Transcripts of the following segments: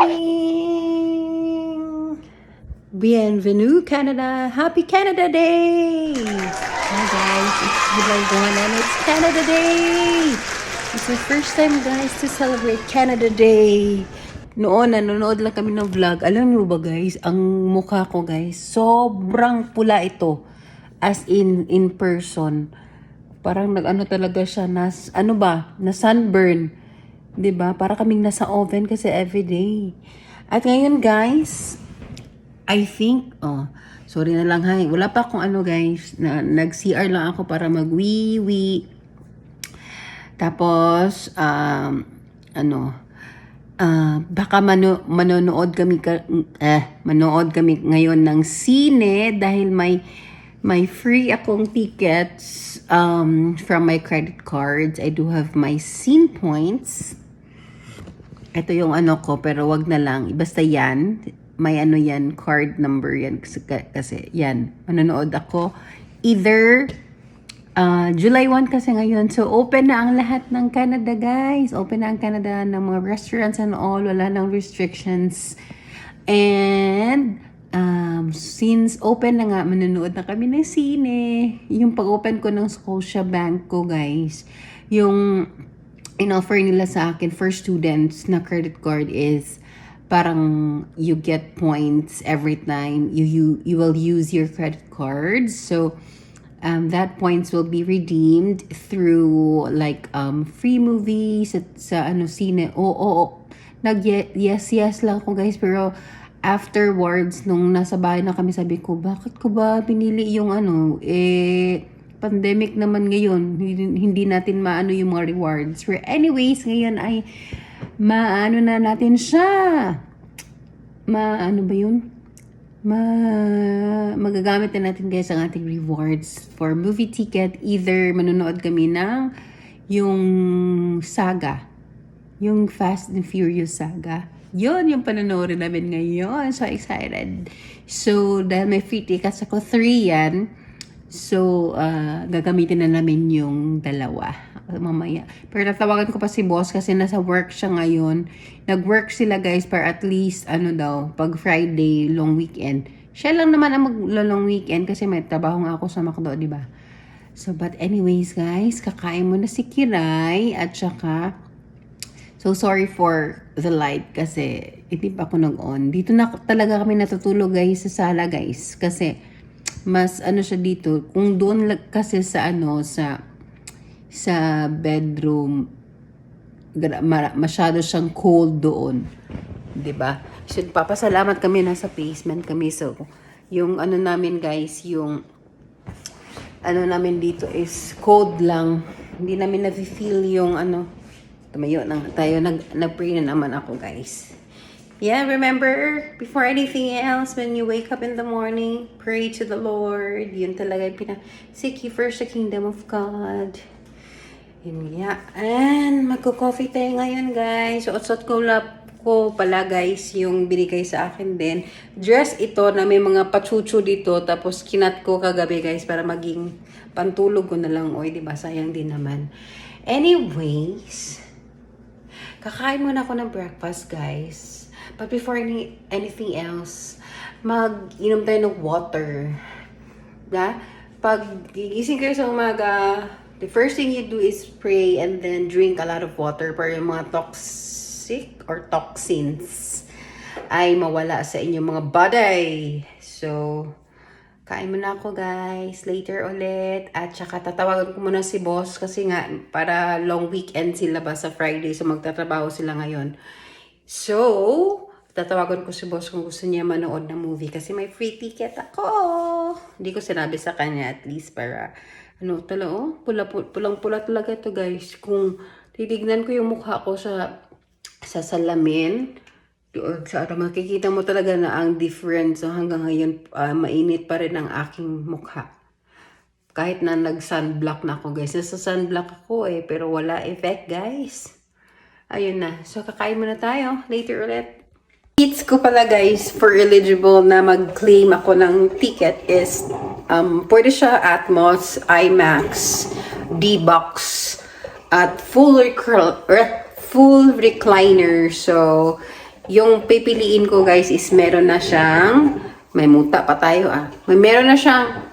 morning! Bienvenue, Canada! Happy Canada Day! Hi guys, it's July 1 and it's Canada Day! It's the first time guys to celebrate Canada Day. Noon, nanonood lang kami ng vlog. Alam niyo ba guys, ang mukha ko guys, sobrang pula ito. As in person. Parang nag-ano talaga siya, na sunburn. 'Di ba? Para kaming nasa oven kasi everyday. At ngayon, guys, I think, sorry na lang, hay. Wala pa akong guys, nag-CR lang ako para mag-wee-wee. Tapos, baka manonood kami ngayon ng sine dahil may free akong tickets from my credit cards. I do have my scene points. Ito yung ko, pero wag na lang. Basta yan, may yan, card number yan. Kasi yan, manonood ako. Either, July 1 kasi ngayon. So, open na ang lahat ng Canada, guys. Open na ang Canada ng mga restaurants and all. Wala nang restrictions. And, since open na nga, manonood na kami ng sine. Yung pag-open ko ng Scotiabank ko, guys, yung in-offer nila sa akin for students na credit card is parang you get points every time you will use your credit cards. So, that points will be redeemed through like free movies sa sine. Yes lang ako guys, pero afterwards, nung nasa bahay na kami, sabi ko, bakit ko ba pinili yung pandemic naman ngayon, hindi natin maano yung mga rewards. But anyways, ngayon ay maano na natin siya. Magagamit na natin guys ang ating rewards for movie ticket. Either manonood kami ng yung saga, yung Fast and Furious saga. Yun yung panonoorin namin ngayon. So excited. So, dahil may free tickets ako, 3 yan. So, gagamitin na namin yung dalawa mamaya. Pero tatawagan ko pa si boss kasi nasa work siya ngayon. Nag-work sila guys para at least, pag Friday, long weekend. Siya lang naman ang mag-long weekend kasi may trabaho nga ako sa McDo, di ba? So, but anyways guys, kakain mo na si Kiray at saka, so sorry for the light kasi hindi pa ako nag-on. Dito na talaga kami natutulog guys sa sala guys kasi mas siya dito. Kung doon kasi sa sa bedroom, masyado siyang cold doon. 'Di ba? So, papasalamat kami, nasa basement kami. So, yung namin guys, yung namin dito is cold lang. Hindi namin na-feel yung tumayo na tayo. Nag-pray na naman ako guys. Yeah, remember, before anything else, when you wake up in the morning, pray to the Lord. Yun talaga yung seek ye first the kingdom of God. Yun, yeah. And magko-coffee tayo ngayon, guys. Suot-suot ko pala, guys, yung binigay sa akin din. Dress ito na may mga pachuchu dito. Tapos kinat ko kagabi, guys, para maging pantulog ko na lang. Oy, diba? Sayang din naman. Anyways, kakain muna ako ng breakfast, guys. But before anything else, mag-inom tayo ng water. Pag gigising kayo sa umaga, the first thing you do is pray and then drink a lot of water para yung mga toxic or toxins ay mawala sa inyong mga body. So, kain muna ako guys. Later ulit. At saka tatawagan ko muna si boss kasi nga para long weekend sila ba sa Friday. So, magtatrabaho sila ngayon. So, tatawagan ko si boss kung gusto niya manood ng movie kasi may free ticket ako. Hindi ko sinabi sa kanya at least para pulang-pula talaga ito guys. Kung titignan ko yung mukha ko sa salamin, makikita mo talaga na ang difference. So, hanggang ngayon, mainit pa rin ang aking mukha. Kahit na nag-sunblock na ako guys. Nasa sunblock ako pero wala effect guys. Ayun na. So, kakain muna tayo. Later ulit. Seats ko pala guys for eligible na mag-claim ako ng ticket is pwede siya Atmos, IMAX, D-Box at full recliner. So Yung pipiliin ko guys is meron na siyang, may muta pa tayo meron na siyang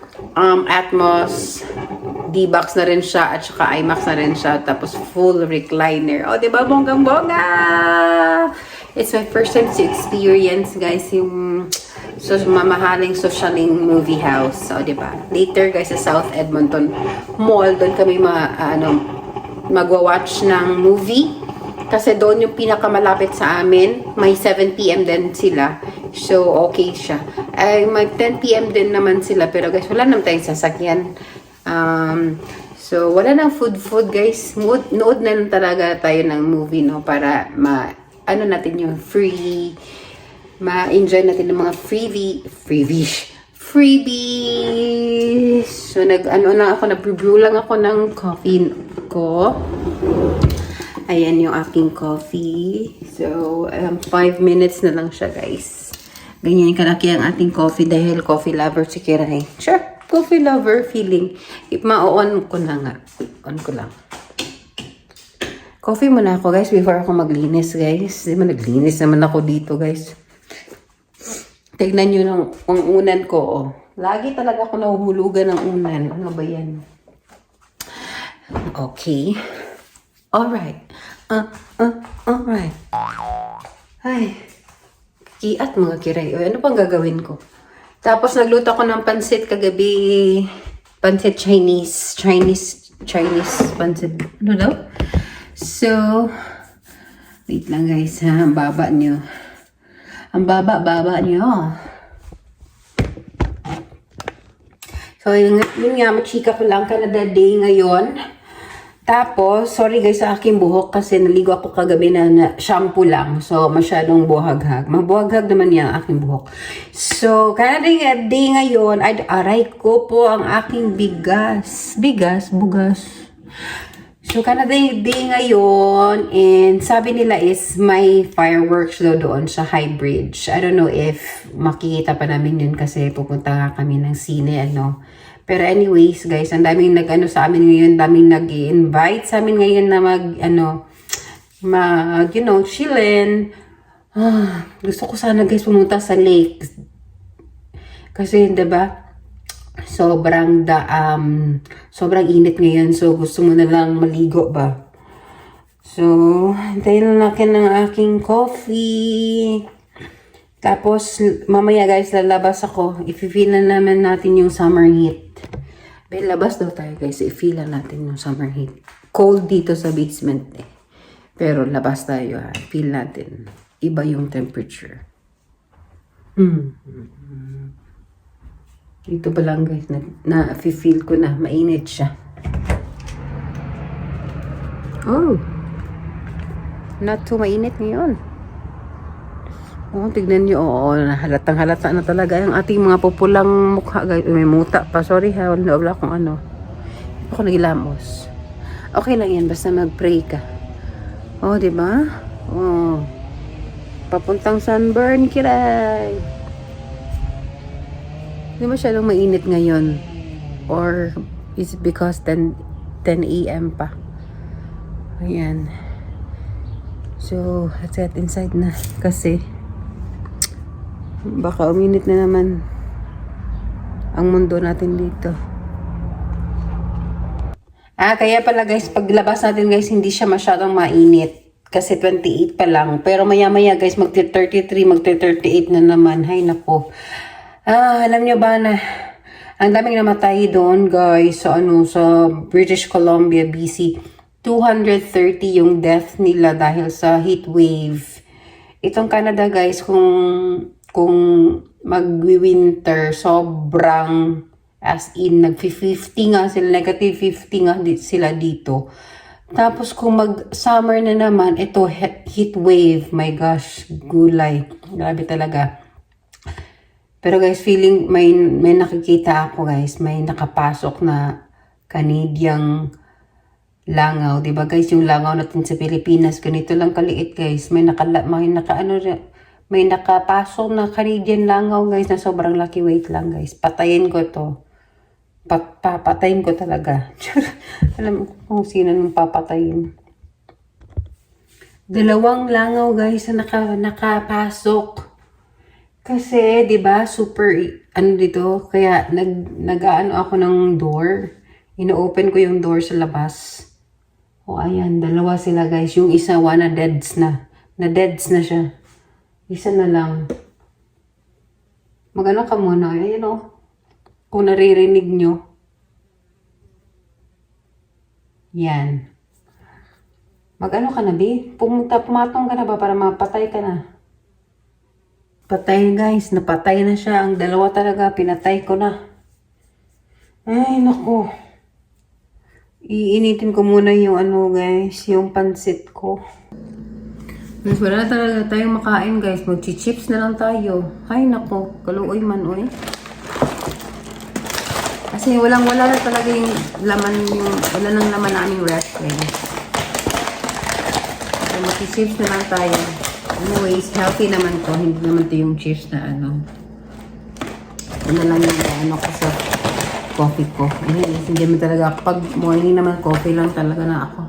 Atmos, D-Box na rin siya, at saka IMAX na rin siya, tapos full recliner. O, diba? Bonggang-bongga! It's my first time to experience, guys, yung mamahaling socialing movie house. O, diba? Later, guys, sa South Edmonton Mall, doon kami magwa-watch ng movie. Kasi doon yung pinakamalapit sa amin. May 7 p.m. din sila. So, okay siya. Ay, may 10 p.m. din naman sila. Pero guys, wala naman tayong sasakyan. So, wala nang food, guys. Nood na lang talaga tayo ng movie, no? Para ano natin yung ma-enjoy natin ng mga freebies. So, nag-brew lang ako ng coffee ko. Ayan yung aking coffee. So, 5 minutes na lang siya, guys. Ganyan kalaki ang ating coffee dahil coffee lover si Kiray. Sure, coffee lover feeling. Ma-on ko na nga. On ko lang. Coffee muna ako, guys, before ako maglinis, guys. Naglinis naman ako dito, guys. Tignan nyo ang unan ko, oh. Lagi talaga ako nahuhulugan ng unan. Ano ba yan? Okay. Alright. Alright. Ay. Kiat mga Kiray. O, ano pang gagawin ko? Tapos nagluto ako ng pansit kagabi. Pansit Chinese pansit. Ano daw? So, wait lang guys ha. Ang baba nyo. Ang baba nyo. So, yun nga, machika ko lang Canada Day ngayon. Tapos, sorry guys sa aking buhok kasi naligo ako kagabi na shampoo lang. So, masyadong buhaghag. Mabuhaghag naman niya ang aking buhok. So, Canada Day ngayon, aray ko po ang aking bugas. So, Canada Day ngayon, and sabi nila is may fireworks daw doon sa High Bridge. I don't know if makikita pa namin yun kasi pupunta nga kami ng sine, Pero anyways, guys, ang daming sa amin ngayon, daming nag-i-invite sa amin ngayon na chillin. Gusto ko sana, guys, pumunta sa lake. Kasi, 'di ba? Sobrang init ngayon. So, gusto mo na lang maligo ba? So, hintayin lang natin ng aking coffee. Tapos, mamaya guys, lalabas ako. I-feel na naman natin yung summer heat. Labas daw tayo guys. I-feel na natin yung summer heat. Cold dito sa basement Pero labas tayo ha. Feel natin. Iba yung temperature. Dito pa lang guys. Na-feel ko na. Mainit siya. Oh. Not too mainit ngayon. Oh, tignan nyo. Oo, halatang-halata na talaga yung ating mga pupulang mukha, guys. May muta pa. Sorry ha, wala akong Hindi ako nagilamos. Okay lang yan, basta mag-pray ka. Oh, diba? Oh. Papuntang sunburn, Kiray. Hindi masyadong mainit ngayon. Or is it because 10 a.m. pa? Ayan. So, let's get inside na. Kasi, baka uminit na naman ang mundo natin dito. Kaya pala guys, paglabas natin guys, hindi siya masyadong mainit. Kasi 28 pa lang. Pero maya-maya guys, magti-33, magti-38 na naman. Hay nako. Alam nyo ba na ang daming namatay doon guys sa British Columbia, BC. 230 yung death nila dahil sa heat wave. Itong Canada guys, kung mag-winter, sobrang as in, nag-50 nga sila, negative 50 nga sila dito. Tapos kung mag-summer na naman, ito heat wave, my gosh, gulay. Grabe talaga. Pero guys, feeling, may nakikita ako guys, may nakapasok na Canadian langaw. Diba guys, yung langaw natin sa Pilipinas, ganito lang kaliit guys. May nakapasok na Canadian langaw guys na sobrang laki. Wait lang guys. Patayin ko to. Papatayin ko talaga. Alam mo kung sino nung papatayin. Dalawang langaw guys na nakapasok. Kasi, 'di ba, super ano dito, kaya nag-aano ako ng door. Ino-open ko yung door sa labas. O ayan, dalawa sila guys. Yung isa na deads na. Na-deads na siya. Isa na lang. Magano ka muna. Ayan o. Kung naririnig nyo. Yan. Magano ka na, Bi? Pumatong ka na ba para mapatay ka na? Patay guys. Napatay na siya. Ang dalawa talaga. Pinatay ko na. Ay, naku. Iinitin ko muna yung ano guys. Yung pansit ko. Mas wala na talaga tayong makain guys. Magchi-chips na lang tayo. Ay, naku. Kaluoy man, oy. Kasi wala na talaga yung laman, wala nang laman naming ref guys. So, magchi-chips na lang tayo. Anyways, healthy naman to. Hindi naman to yung chips na ano. Ano lang yung ano ko sa coffee ko. Anyways, hindi naman talaga. Pag morning naman, coffee lang talaga na ako.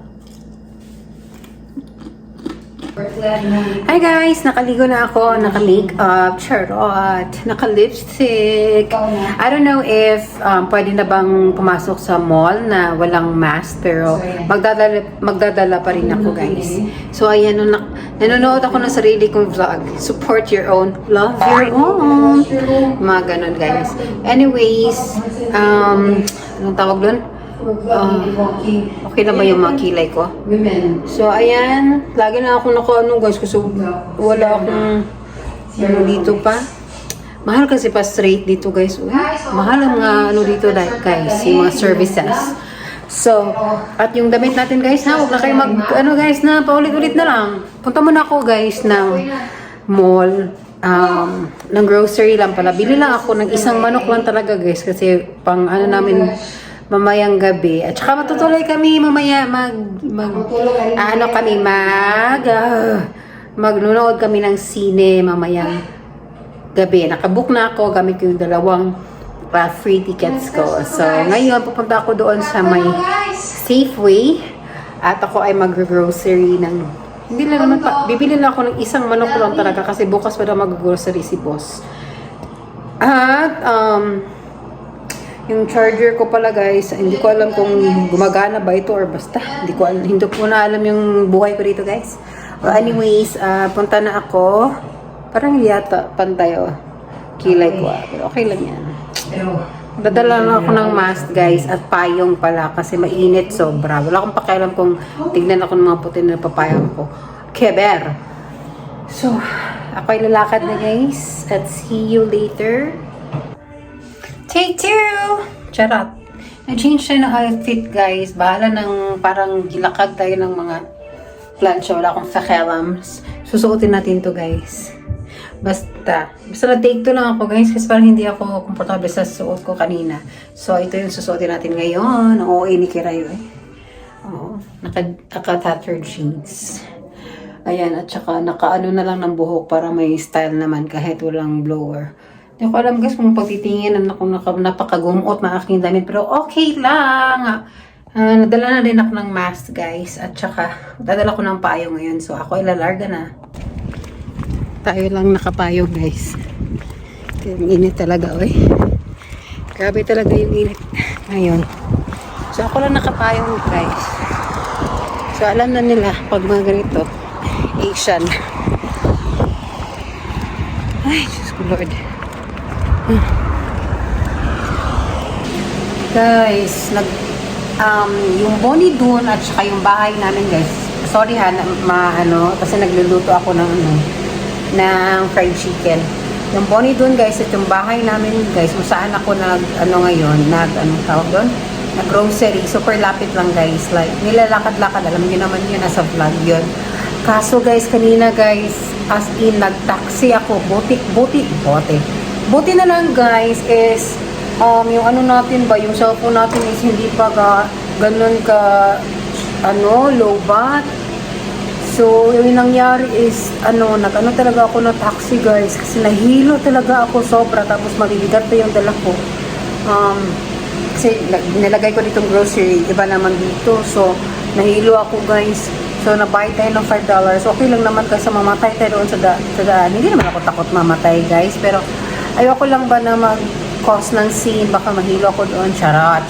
Hi guys! Nakaligo na ako. Naka-makeup. Charot. Naka-lipstick. I don't know if pwede na bang pumasok sa mall na walang mask. Pero magdadala pa rin ako guys. So ayan, nanonood ako ng sarili kong vlog. Support your own. Love your own. Mga ganun guys. Anyways, anong tawag doon? Okay na ba yung mga kilay ko? So, ayan. Lagi na ako naka-ano guys kasi wala akong ano dito pa. Mahal kasi pa straight dito guys. Mahal ang ano dito guys, yung mga services. So, at yung damit natin guys ha, huwag na kayo ano guys na paulit-ulit na lang. Punta muna ako guys ng mall. Ng grocery lang pala. Bili lang ako ng isang manok lang talaga guys kasi pang ano namin mamayang gabi. At saka matutuloy kami mamaya magnunood kami ng sine mamayang gabi. Nakabook na ako, gamit ko yung dalawang free tickets ko. So, ngayon pupunta ako doon sa may Safeway at ako ay mag-grocery ng hindi lang naman pa, bibili lang ako ng isang manok lang talaga kasi bukas pa daw mag-grocery si boss. At yung charger ko pala guys, hindi ko alam kung gumagana ba ito or basta. Hindi ko na alam yung buhay ko dito guys. Well, anyways, punta na ako. Parang yata pantay kilay ko. Pero okay lang yan. Dadala na ako ng mask guys at payong pala kasi mainit sobra. Wala akong pakialam kung tignan ako ng mga puti na papayang ko. Keber! So, ako ay lalakad na guys. At see you later. Take 2! Charot. Na-change tayo ng outfit, guys. Bahala ng parang gilakad tayo ng mga plancha. Wala akong fakelams. Susuotin natin to guys. Basta na-take 2 lang ako, guys. Kasi parang hindi ako komportable sa suot ko kanina. So, ito yung susuotin natin ngayon. Ang OA ni Kirayo, eh. Oo. Naka-tattered jeans. Ayan. At saka, naka-ano na lang ng buhok para may style naman kahit walang blower. Hindi ko alam guys kung pagtitingin napakagumot na aking damit. Pero okay lang. Nadala na din ako ng mask guys. At saka dadala ko ng payo ngayon. So ako ay lalarga na. Tayo lang nakapayo guys. Yung init talaga oy. Grabe talaga yung init ngayon. So ako lang nakapayong guys. So alam na nila pag mga ganito. Asian. Ay Diyos ko Lord. Guys, yung Bonnie dun at saka yung bahay namin guys. Sorry ha, kasi nagluluto ako ng fried chicken. Yung Bonnie dun guys at yung bahay namin guys, kung saan ako tawag doon? Nag-grocery. Super lapit lang guys. Like, nilalakad-lakad. Alam niyo naman yun, nasa vlog yun. Kaso guys, kanina guys, as in, nag-taxi ako. Buti na lang guys is yung ano natin ba, yung cellphone natin is hindi pa ganun ka low bat. So yung nangyari is nag-ano talaga ako ng taxi guys kasi nahilo talaga ako sobra tapos mabibigat pa yung dala ko. Kasi nilagay ko ditong grocery, iba naman dito. So nahilo ako guys. So, nabayad tayo ng $5. Okay lang naman kasi mamatay tayo doon sa daan. Hindi naman ako takot mamatay, guys. Pero, ayoko lang ba na mag-cause ng scene. Baka mahilo ako doon. Charot.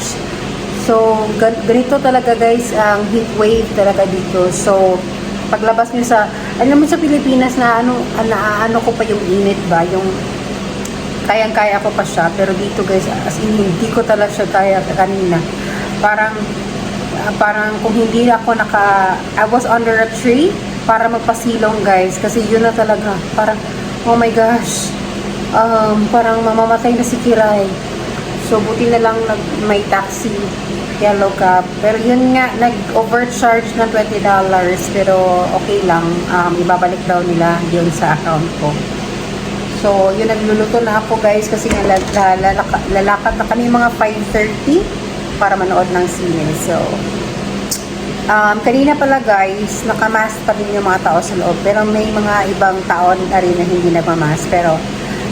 So, ganito talaga, guys, ang heat wave talaga dito. So, paglabas nyo sa, alam mo sa Pilipinas na ano ko pa yung init ba? Yung, kayang-kaya ko pa siya. Pero dito, guys, as in, hindi ko talaga siya kaya kanina. Parang kung hindi ako I was under a tree para magpasilong, guys, kasi yun na talaga, parang oh my gosh, parang mamamatay na si Kiray. So buti na lang may taxi, yellow cab, pero yun nga, nag-overcharge ng $20, pero okay lang, ibabalik daw nila yun sa account ko. So yun, nagluluto na ako, guys, kasi nga lalakad na kami mga 5:30 para manood ng sine. So, kanina pala, guys, nakamask pa rin yung mga tao sa loob. Pero may mga ibang tao na rin na hindi nagmamask. Pero,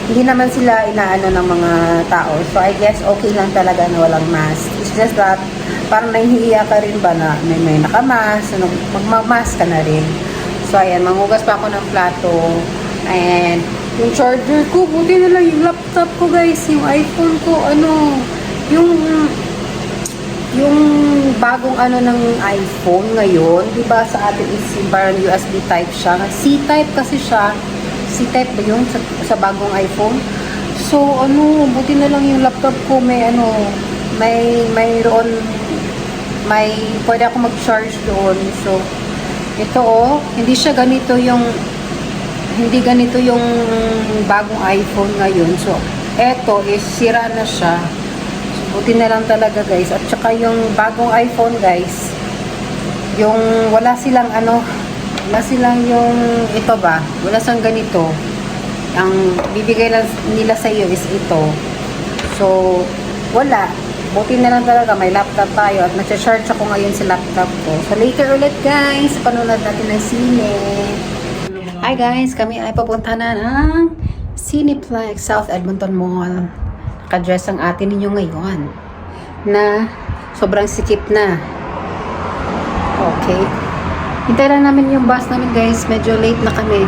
hindi naman sila inaano ng mga tao. So, I guess okay lang talaga na walang mask. It's just that, parang nahihiya ka rin ba na may nakamask, magmamask ka na rin. So, ayan, manghugas pa ako ng plato. And, yung charger ko, buti na lang yung laptop ko, guys. Yung iPhone ko, yung bagong ng iPhone ngayon, di ba sa atin is parang USB type siya. C-type kasi siya. C-type ba yun sa bagong iPhone? So, buti na lang yung laptop ko may pwede ako mag-charge doon. So, ito hindi ganito yung bagong iPhone ngayon. So, eto is sira na siya. Buti na lang talaga, guys. At saka yung bagong iPhone, guys, yung wala silang yung ito ba? Wala silang ganito. Ang bibigay lang nila sa iyo is ito. So, wala. Buti na lang talaga, may laptop tayo at nag-charge ako ngayon sa laptop ko. So, later ulit, guys. Panonood natin ng sine. Hi, guys. Kami ay papunta na ng Cineplex, South Edmonton Mall. Nakadress ang atin ninyo ngayon na sobrang sikip na. Okay. Hintay lang namin yung bus namin, guys. Medyo late na kami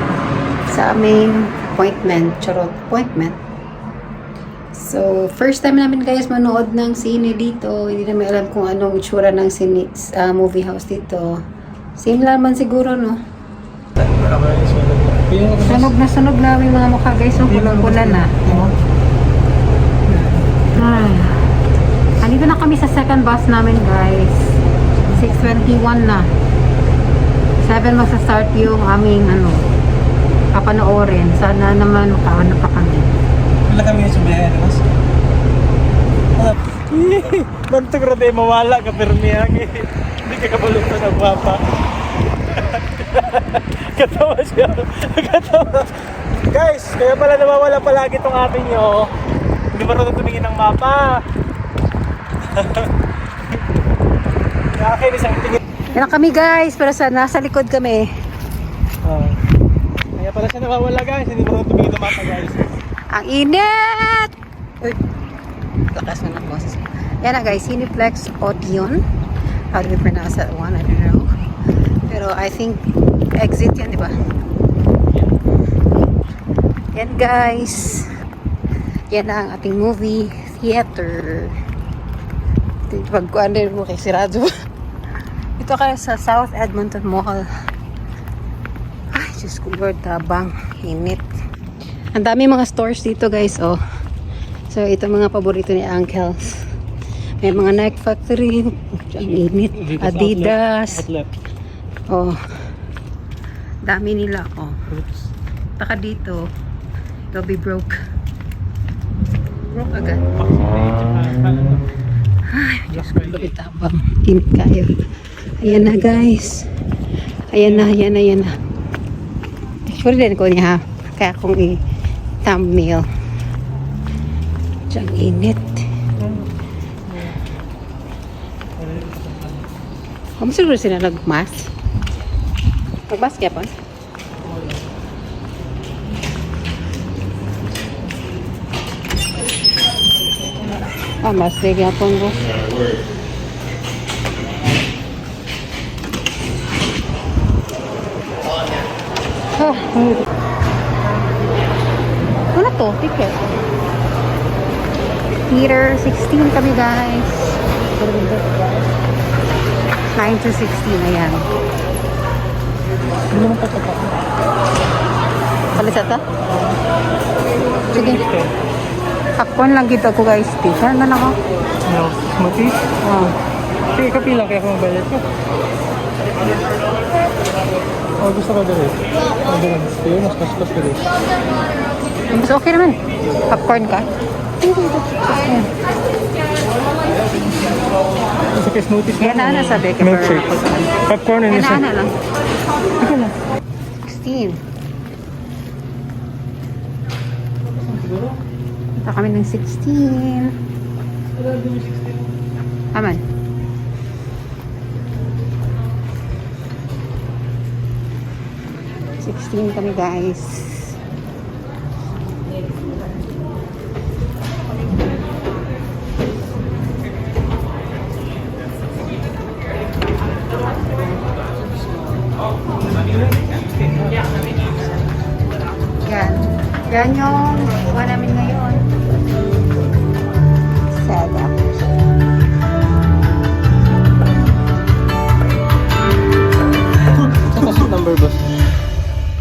sa aming appointment. Appointment. So, first time namin, guys, manood ng sine dito. Hindi namin alam kung anong itsura ng movie house dito. Same naman siguro, no? Sunog na yung mga mukha, guys. Pulang-pula na. Andito na kami sa second bus namin, guys. 6:21 na. 7 magsa-start yung aming papanoorin. Sana naman makaano pa kami. Wala kami yung sumayan, mas. Bantog rade mawala ka permiyang. Hindi ka kabalot na nagwapa. Katawa siya. Katawa. Guys, kaya pala nawawala palagi tong ating nyo. Hindi marunong tumingin ng mapa. Akin isang tingin. Yan na kami, guys, pero nasa likod kami. Kaya pala siya nawawala, guys. Hindi marunong tumingin ng mapa, guys. Ang init! Uy, lakas na ng boses. Yan na, guys, Cineplex Odeon. How do we pronounce that one? I don't know. Pero I think exit yan, di ba? Yan, guys. Yan na ang ating movie theater. Pagkuhan din mo kay Sirado. Ito kaya sa South Edmonton Mall. Ay, Diyos ko Lord, tabang. Init. Ang dami mga stores dito, guys, oh. So, ito mga paborito ni Uncles. May mga Nike Factory. Ang init. Adidas. Oh. Dami nila, oh. Taka dito. You'll be broke. Broke agad. Ay, Diyos ko, lupit tabang. Init kayo. Ayan na, guys. Ayan na. Sure din ko niya, ha? Kaya kung i-thumbnail. Diyang init. Kamu siguro sila nag-mask? Nag-mask kaya pa? Mas lagi apong ko. Oh. Ano to? Ticket. Theater 16 kami guys. 9 to 16. Ayan. Hindi naman patapa. Palisata? Sige. Popcorn lang kita ko guys. T-shirt na ako. No, smoothies? Oh. Sige, kapilang kaya kung mabayad ko. Oh, gusto ko dali. Ambulance. Kaya mas kas dali. Mas okay naman. Popcorn ka? Ayan. Isa kay smoothies Yan na sabi ka. Milkshake. Popcorn and Yan isa. na lang. Ika na. 16. Punta kami ng 16. Aman. Kami guys. Yan. Yan yung iwan namin ngayon. Setup. Saka sa number boss.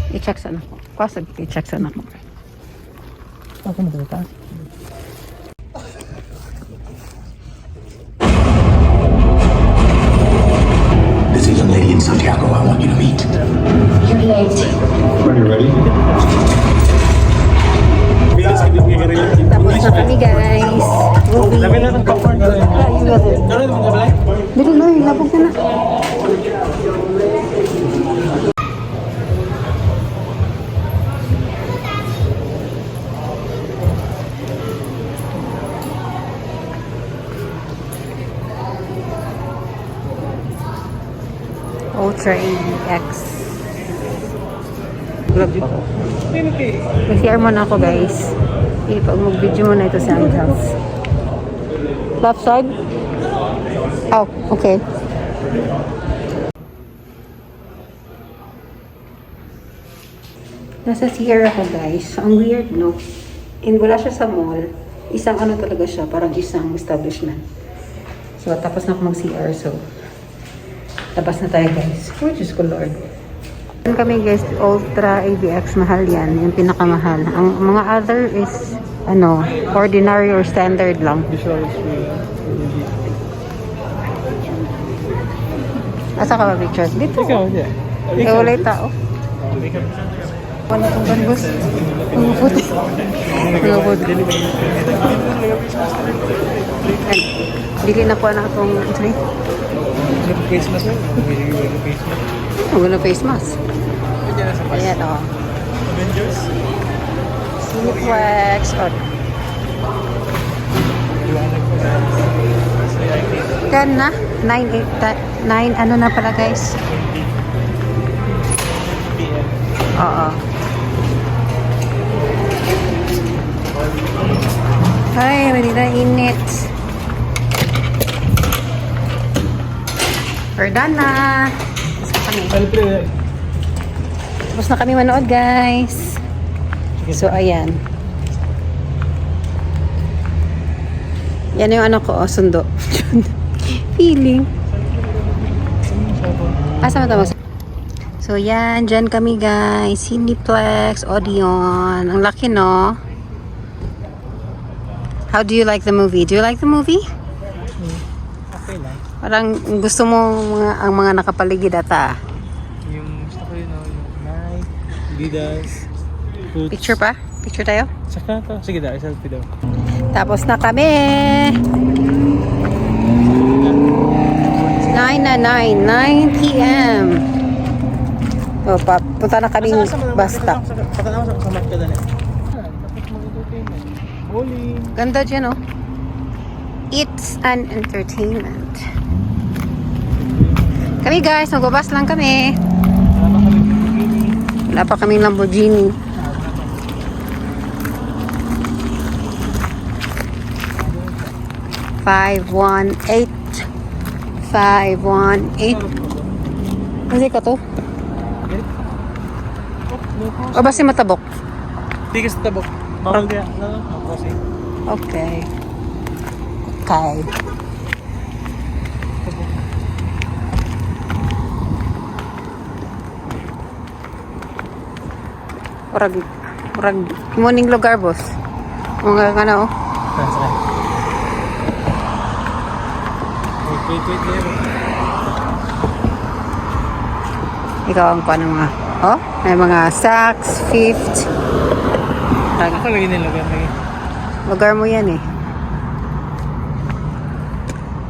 I-check sa anak ko. Kwasag, i-check sa anak ko. Ako na talaga. There's a young lady in Santiago I want you to meet. You're late. Are you ready? Tapos na kami guys. Lami na ng popcorn. Dito na, labog na na. Ultra ADX. Mag-CR muna ako guys. Pag mag-video muna ito sa aming house. Left side? Oh, okay. Nasa CR ako guys. Ang weird no? And wala siya sa mall. Isang ano talaga siya. Parang isang establishment. So tapos na ako mag-CR. So tapos na tayo guys. Oh, Diyos ko Lord. Yan kami guys, Ultra ADX, mahal yan. Yung pinakamahal. Ang mga other is, ano, ordinary or standard lang. Asa ka ba pictures? Dito. Ikaw, yeah. Eh, wala yung tao. Wala itong banbus. Umuputi. Umuputi. Bili na po na itong, sorry. Face mask. Face mask. Ang ganda face mask. Ayan o. Avengers? Cineplex. O. Ten na? 9 ano na pala guys? Oo. Ay, malita init. We're done na. Tapos na kami manood guys. So ayan. Yan yung ano ko, oh, sundo. Feeling. Asa mo tama? So yan, dyan kami guys. Cineplex, Odeon. Ang laki no? How do you like the movie? Do you like the movie? Okay lang. Parang gusto mo ang mga nakapaligid ata. Yung gusto ko yun, yung Nike, Adidas, Boots. Picture pa? Picture tayo? Saka to. Sige daw, selfie daw. Tapos na kami. 9 p.m. So, punta na kaming bus stop. Saka naman sa mat ka dali. Tapos mag-entertainment. Bowling. Ganda dyan, oh. It's an entertainment. Kami guys, magbabas lang kami. Wala pa kaming Lamborghini. $518. $518. Kasi ka to? O ba si Matabok? Tigas na tabok. Bawal kaya. No crossing. Okay. Okay. Murag morning lugar, boss. Mga ka na, oh. Saan? Wait there. Ikaw ang kuha ng mga, oh, may mga sacks, fifth. Ako lagi nilagan lagi. Lugar mo yan, eh.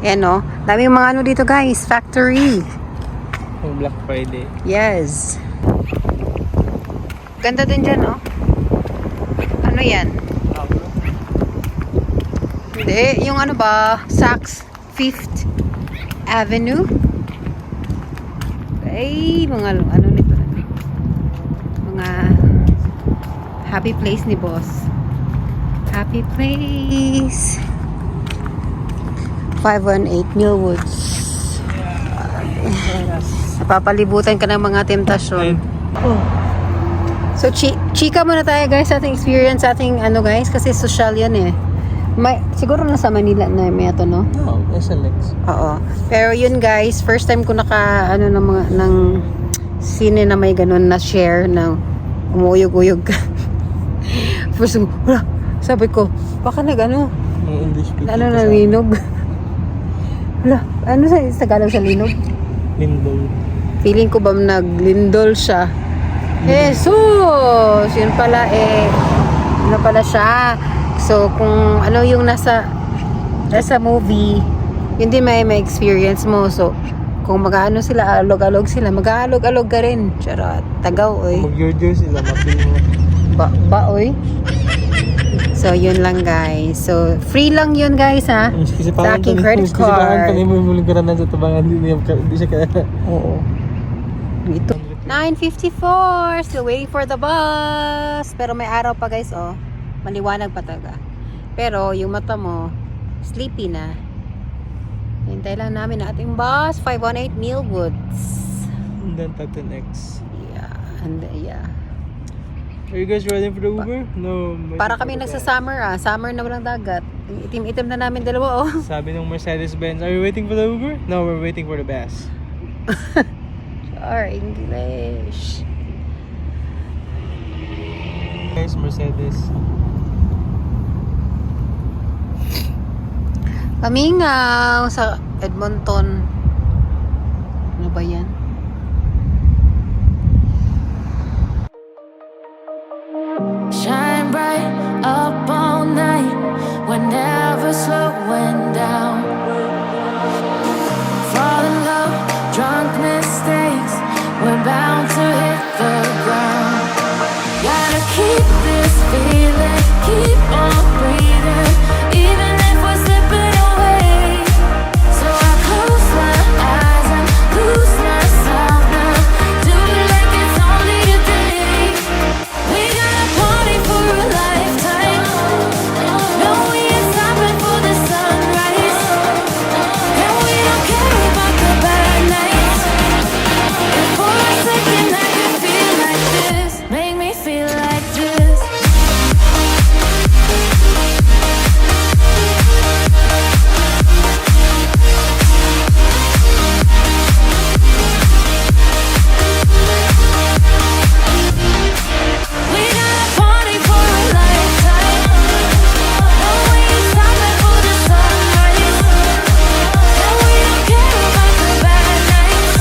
Yan, oh. Dami yung mga ano dito, guys. Factory. Oh, Black Friday. Yes. Ganda din dyan, oh. Ano yan? Hindi. Yung ano ba? Saks 5th Avenue. Ay, mga ano nito. Mga happy place ni boss. Happy place. 518 Millwoods. Napapalibutan ka ng mga temptasyon. Oh. So, chika muna tayo guys sa ating experience, sa ating ano guys, kasi social yan eh. Siguro nasa Manila na may ito, no? No, SLX. Oo. Pero yun guys, first time ko naka, ano, ng sine na may ganun na share na umuyog-uyog ka. First, wala, sabi ko, baka ano, English speaking. ano na linog. Wala, ano sa Tagalog sa linog? Lindol. Feeling ko ba naglindol siya? Jesus! Yun pala ano pala siya. So, kung ano yung nasa movie, yun din may experience mo. So, kung mag-ano sila, alog-alog sila, mag-aalog-alog ka rin. Charot. Tagaw, oy. Mag-yoyo sila, mapil mo. Oy. So, yun lang, guys. So, free lang yun, guys, ha? Sa aking credit Kasi card. mo yung muling karanan sa tabangan, hindi siya kaya. Oo. Ito. 9:54. Still waiting for the bus. Pero may araw pa, guys, oh. Maliwanag pa talaga. Pero yung mata mo, sleepy na. Hintay lang namin ang ating bus. 518 Millwoods. And then Tatin-X. Yeah. And yeah. Are you guys ready for the Uber? No. Para kami nagsa-summer, ah. Summer na walang dagat. Itim-itim na namin dalawa, oh. Sabi ng Mercedes-Benz, are you waiting for the Uber? No, we're waiting for the bus. Or English. Guys, Mercedes. Kamingaw sa Edmonton. Ano ba yan? Shine bright up all night, we're never slowing down. Fall in love, drunk mistakes, we're bound to hit the ground. Gotta keep this feeling, keep on breathing, even if we're slipping away. So I close my eyes and lose myself now, do it like it's only a day. We got a party for a lifetime, no we ain't stopping for the sunrise, and we don't care about the bad nights. If for a second I can feel like this, make me feel like this. We got a party for a lifetime, no we ain't stopping for the sunrise, and we don't care about the bad nights.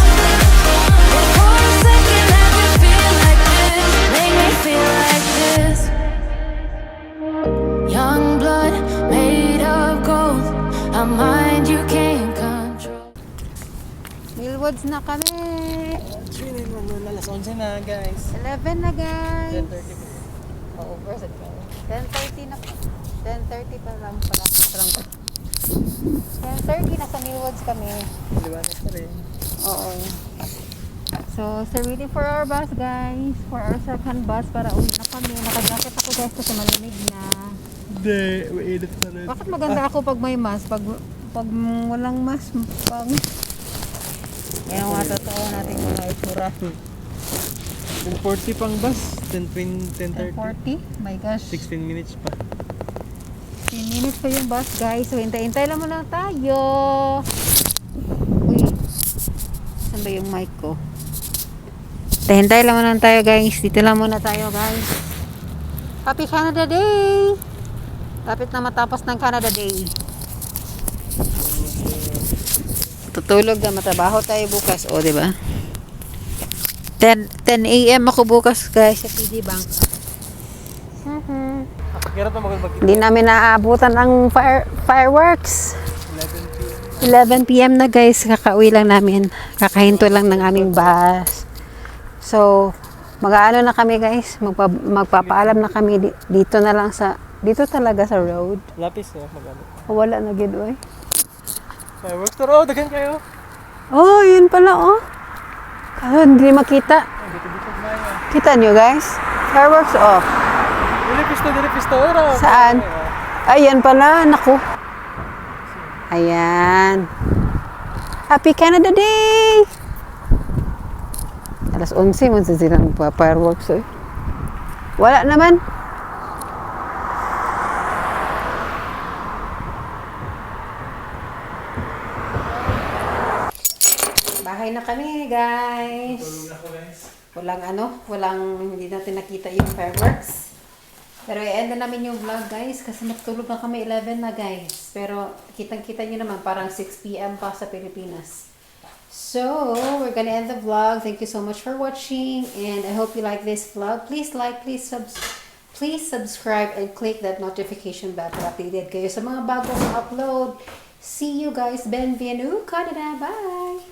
If for a second I can feel like this, make me feel like this. Young blood made of gold, a mind you can't control. Millwoods na kami. Alas 11 na, guys. 11 na, guys. 10:30. Oo, where's it going? 10:30 na. 10:30 pa lang pala. 10:30 nasa Millwoods kami. Liwanag pa rin. Oo. So waiting for our bus, guys. For our second bus para uwi na kami. Naka-jacket ako, guys, kasi malamig na. Hindi, mainit pa rin. Bakit maganda ako pag may mask? Pag walang mask, yan ang mga totoo nating mga itsura. 10:40 pang bus. 10:30. 40? My gosh. 16 minutes pa. 10 minutes pa yung bus, guys. So, hintay-hintay lang muna tayo. Uy. Saan ba yung mic ko? Hintay lang muna tayo, guys. Dito lang muna tayo, guys. Happy Canada Day! Lapit na matapos ng Canada Day. Tutulog na matrabaho tayo bukas. O, diba? 10 a.m. ako bukas, guys, sa PD Bank. Kaya ito magkita. Hindi namin naaabutan ang fireworks. 11 p.m. na, guys. Kakauwi lang namin. Kakahinto lang ng aming bus. So, mag-aano na kami, guys. Magpapaalam na kami dito na lang sa, dito talaga sa road. Lapis magano. Wala na gid, oy. Fireworks to road, dagan kayo. Oh, yun pala, oh. Hindi makita. Kita nyo, guys? Fireworks off. Dili pisto. Saan? Ayan pala, naku. Ayan. Happy Canada Day! Alas 11, man silang fireworks, eh. Wala naman. Bahay na kami, guys. Hindi natin nakita yung fireworks. Pero i-end na namin yung vlog, guys, kasi natulog na kami 11 na, guys. Pero kitang-kita nyo naman, parang 6 p.m. pa sa Pilipinas. So, we're gonna end the vlog. Thank you so much for watching, and I hope you like this vlog. Please like, please subscribe, and click that notification bell para updated kayo sa mga bagong upload. See you guys. Bienvenue, Canada. Bye!